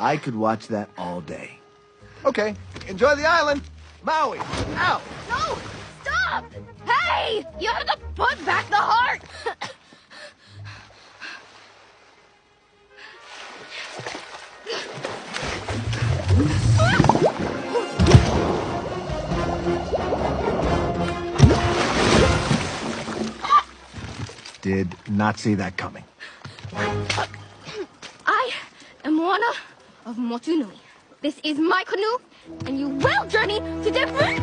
I could watch that all day. Okay, enjoy the island. Maui, out! No! Stop! Hey! You have to put back the heart! Did not see that coming. I am Moana of Motunui. This is my canoe, and you will journey to different...